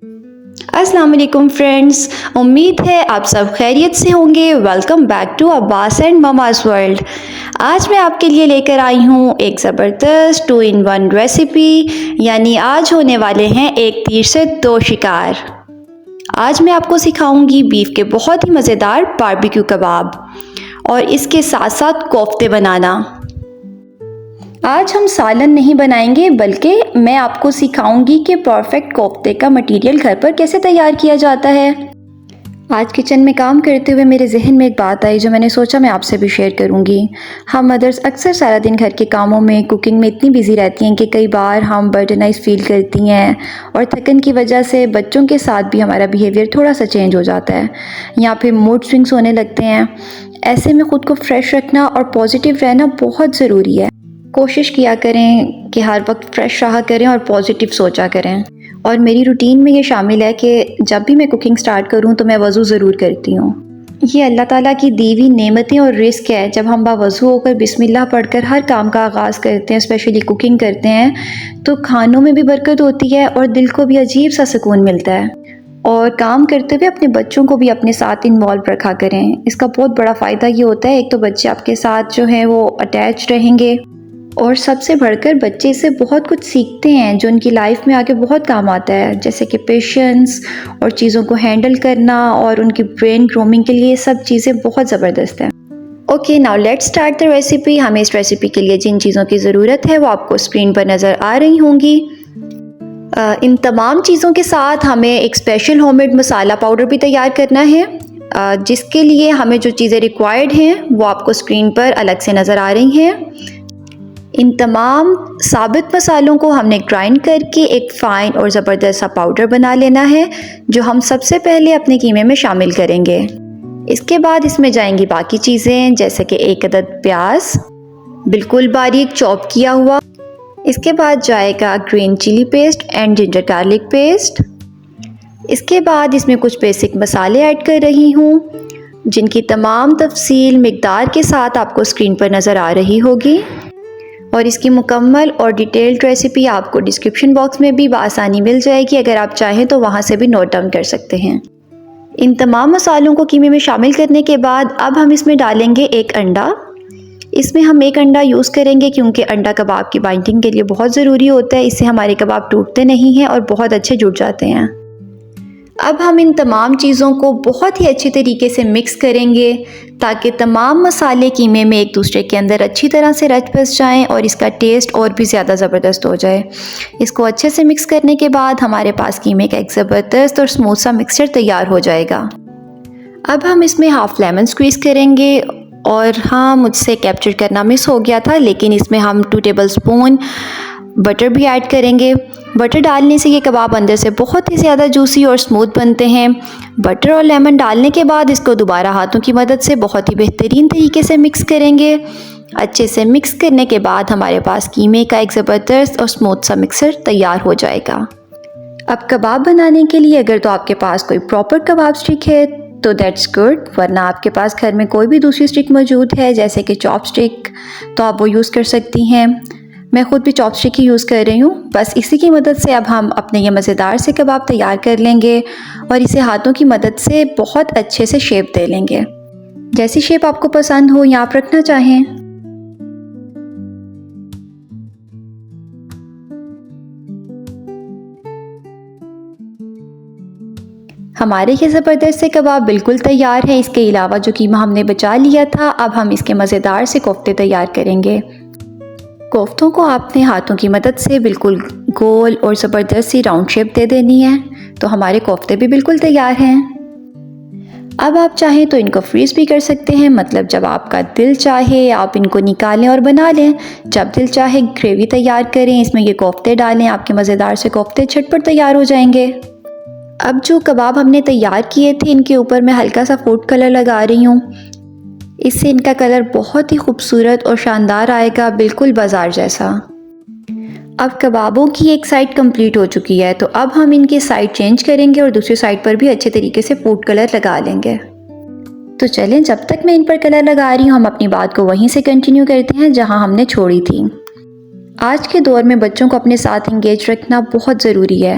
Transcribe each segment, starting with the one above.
अस्सलाम वालेकुम फ्रेंड्स, उम्मीद है आप सब खैरियत से होंगे। Welcome back to Abbas and mama's world. आज मैं आपके लिए लेकर आई हूँ एक ज़बरदस्त 2 in 1 रेसिपी, यानी आज होने वाले हैं एक तीर से दो शिकार। आज मैं आपको सिखाऊंगी बीफ के बहुत ही मज़ेदार बारबेक्यू कबाब और इसके साथ साथ कोफ्ते बनाना। आज हम सालन नहीं बनाएंगे, बल्कि मैं आपको सिखाऊंगी कि परफेक्ट कोफ्ते का मटेरियल घर पर कैसे तैयार किया जाता है। आज किचन में काम करते हुए मेरे जहन में एक बात आई जो मैंने सोचा मैं आपसे भी शेयर करूंगी। हम मदर्स अक्सर सारा दिन घर के कामों में, कुकिंग में इतनी बिजी रहती हैं कि कई बार हम बर्डनाइज फील करती हैं और थकन की वजह से बच्चों के साथ भी हमारा बिहेवियर थोड़ा सा चेंज हो जाता है या फिर मूड स्विंग्स होने लगते हैं। ऐसे में ख़ुद को फ्रेश रखना और पॉजिटिव रहना बहुत ज़रूरी है। कोशिश किया करें कि हर वक्त फ्रेश रहा करें और पॉजिटिव सोचा करें। और मेरी रूटीन में ये शामिल है कि जब भी मैं कुकिंग स्टार्ट करूं तो मैं वज़ू ज़रूर करती हूं। ये अल्लाह ताला की दी हुई नेमतें और रिस्क है। जब हम बावज़ू होकर बिस्मिल्लाह पढ़कर हर काम का आगाज़ करते हैं, स्पेशली कुकिंग करते हैं, तो खानों में भी बरकत होती है और दिल को भी अजीब सा सुकून मिलता है। और काम करते हुए अपने बच्चों को भी अपने साथ इन्वॉल्व रखा करें। इसका बहुत बड़ा फ़ायदा ये होता है, एक तो बच्चे आपके साथ जो हैं वो अटैच रहेंगे और सबसे बढ़कर बच्चे इससे बहुत कुछ सीखते हैं जो उनकी लाइफ में आगे बहुत काम आता है, जैसे कि पेशेंस और चीज़ों को हैंडल करना, और उनकी ब्रेन ग्रूमिंग के लिए ये सब चीज़ें बहुत ज़बरदस्त हैं। Okay, now let's start the recipe. हमें इस रेसिपी के लिए जिन चीज़ों की ज़रूरत है वो आपको स्क्रीन पर नज़र आ रही होंगी। इन तमाम चीज़ों के साथ हमें एक स्पेशल होममेड मसाला पाउडर भी तैयार करना है, जिसके लिए हमें जो चीज़ें रिक्वायर्ड हैं वो आपको स्क्रीन पर अलग से नज़र आ रही हैं। इन तमाम साबित मसालों को हमने ग्राइंड करके एक फ़ाइन और ज़बरदस्त सा पाउडर बना लेना है, जो हम सबसे पहले अपने कीमे में शामिल करेंगे। इसके बाद इसमें जाएंगी बाकी चीज़ें, जैसे कि 1 अदद प्याज बिल्कुल बारीक चॉप किया हुआ। इसके बाद जाएगा green chilli paste and ginger garlic paste. इसके बाद इसमें कुछ बेसिक मसाले ऐड कर रही हूँ, जिनकी तमाम तफसील मिकदार के साथ आपको स्क्रीन पर नज़र आ रही होगी। और इसकी मुकम्मल और डिटेल्ड रेसिपी आपको डिस्क्रिप्शन बॉक्स में भी बआसानी मिल जाएगी, अगर आप चाहें तो वहाँ से भी नोट डाउन कर सकते हैं। इन तमाम मसालों को कीमे में शामिल करने के बाद अब हम इसमें डालेंगे एक अंडा। इसमें हम एक अंडा यूज़ करेंगे क्योंकि अंडा कबाब की बाइंडिंग के लिए बहुत ज़रूरी होता है। इससे हमारे कबाब टूटते नहीं हैं और बहुत अच्छे जुड़ जाते हैं। अब हम इन तमाम चीज़ों को बहुत ही अच्छे तरीके से मिक्स करेंगे ताकि तमाम मसाले कीमे में एक दूसरे के अंदर अच्छी तरह से रच बस जाएं और इसका टेस्ट और भी ज़्यादा ज़बरदस्त हो जाए। इसको अच्छे से मिक्स करने के बाद हमारे पास कीमे का एक ज़बरदस्त और स्मूथ सा मिक्सचर तैयार हो जाएगा। अब हम इसमें हाफ़ लेमन स्क्वीज़ करेंगे। और हाँ, मुझसे कैप्चर करना मिस हो गया था, लेकिन इसमें हम 2 टेबलस्पून बटर भी ऐड करेंगे। बटर डालने से ये कबाब अंदर से बहुत ही ज़्यादा जूसी और स्मूथ बनते हैं। बटर और लेमन डालने के बाद इसको दोबारा हाथों की मदद से बहुत ही बेहतरीन तरीके से मिक्स करेंगे। अच्छे से मिक्स करने के बाद हमारे पास कीमे का एक ज़बरदस्त और स्मूथ सा मिक्सर तैयार हो जाएगा। अब कबाब बनाने के लिए अगर तो आपके पास कोई प्रॉपर कबाब स्टिक है तो दैट्स गुड, वरना आपके पास घर में कोई भी दूसरी स्टिक मौजूद है जैसे कि चॉप स्टिक, तो आप वो यूज़ कर सकती हैं। मैं ख़ुद भी चॉप स्टिक ही यूज़ कर रही हूँ। बस इसी की मदद से अब हम अपने ये मज़ेदार से कबाब तैयार कर लेंगे और इसे हाथों की मदद से बहुत अच्छे से शेप दे लेंगे, जैसी शेप आपको पसंद हो या आप रखना चाहें। हमारे ये ज़बरदस्त से कबाब बिल्कुल तैयार है। इसके अलावा जो कीमा हमने बचा लिया था, अब हम इसके मज़ेदार से कोफ्ते तैयार करेंगे। कोफ्तों को आपने हाथों की मदद से बिल्कुल गोल और ज़बरदस्त सी राउंड शेप दे देनी है, तो हमारे कोफ्ते भी बिल्कुल तैयार हैं। अब आप चाहें तो इनको फ्रीज़ भी कर सकते हैं, मतलब जब आपका दिल चाहे आप इनको निकालें और बना लें। जब दिल चाहे ग्रेवी तैयार करें, इसमें ये कोफ्ते डालें, आपके मज़ेदार से कोफ्ते झटपट तैयार हो जाएंगे। अब जो कबाब हमने तैयार किए थे, इनके ऊपर मैं हल्का सा फूड कलर लगा रही हूँ। इससे इनका कलर बहुत ही खूबसूरत और शानदार आएगा, बिल्कुल बाजार जैसा। अब कबाबों की एक साइड कंप्लीट हो चुकी है, तो अब हम इनकी साइड चेंज करेंगे और दूसरी साइड पर भी अच्छे तरीके से फूड कलर लगा लेंगे। तो चलें, जब तक मैं इन पर कलर लगा रही हूँ हम अपनी बात को वहीं से कंटिन्यू करते हैं जहाँ हमने छोड़ी थी। आज के दौर में बच्चों को अपने साथ इंगेज रखना बहुत ज़रूरी है।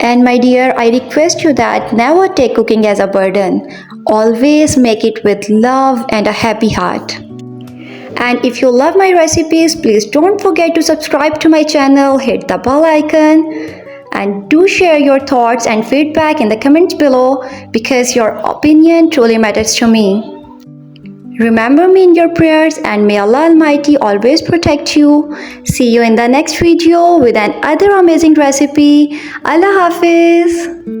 And my dear, I request you that never take cooking as a burden. Always make it with love and a happy heart. And if you love my recipes, please don't forget to subscribe to my channel, hit the bell icon, and do share your thoughts and feedback in the comments below because your opinion truly matters to me. Remember me in your prayers and may Allah Almighty always protect you. See you in the next video with another amazing recipe. Allah Hafiz.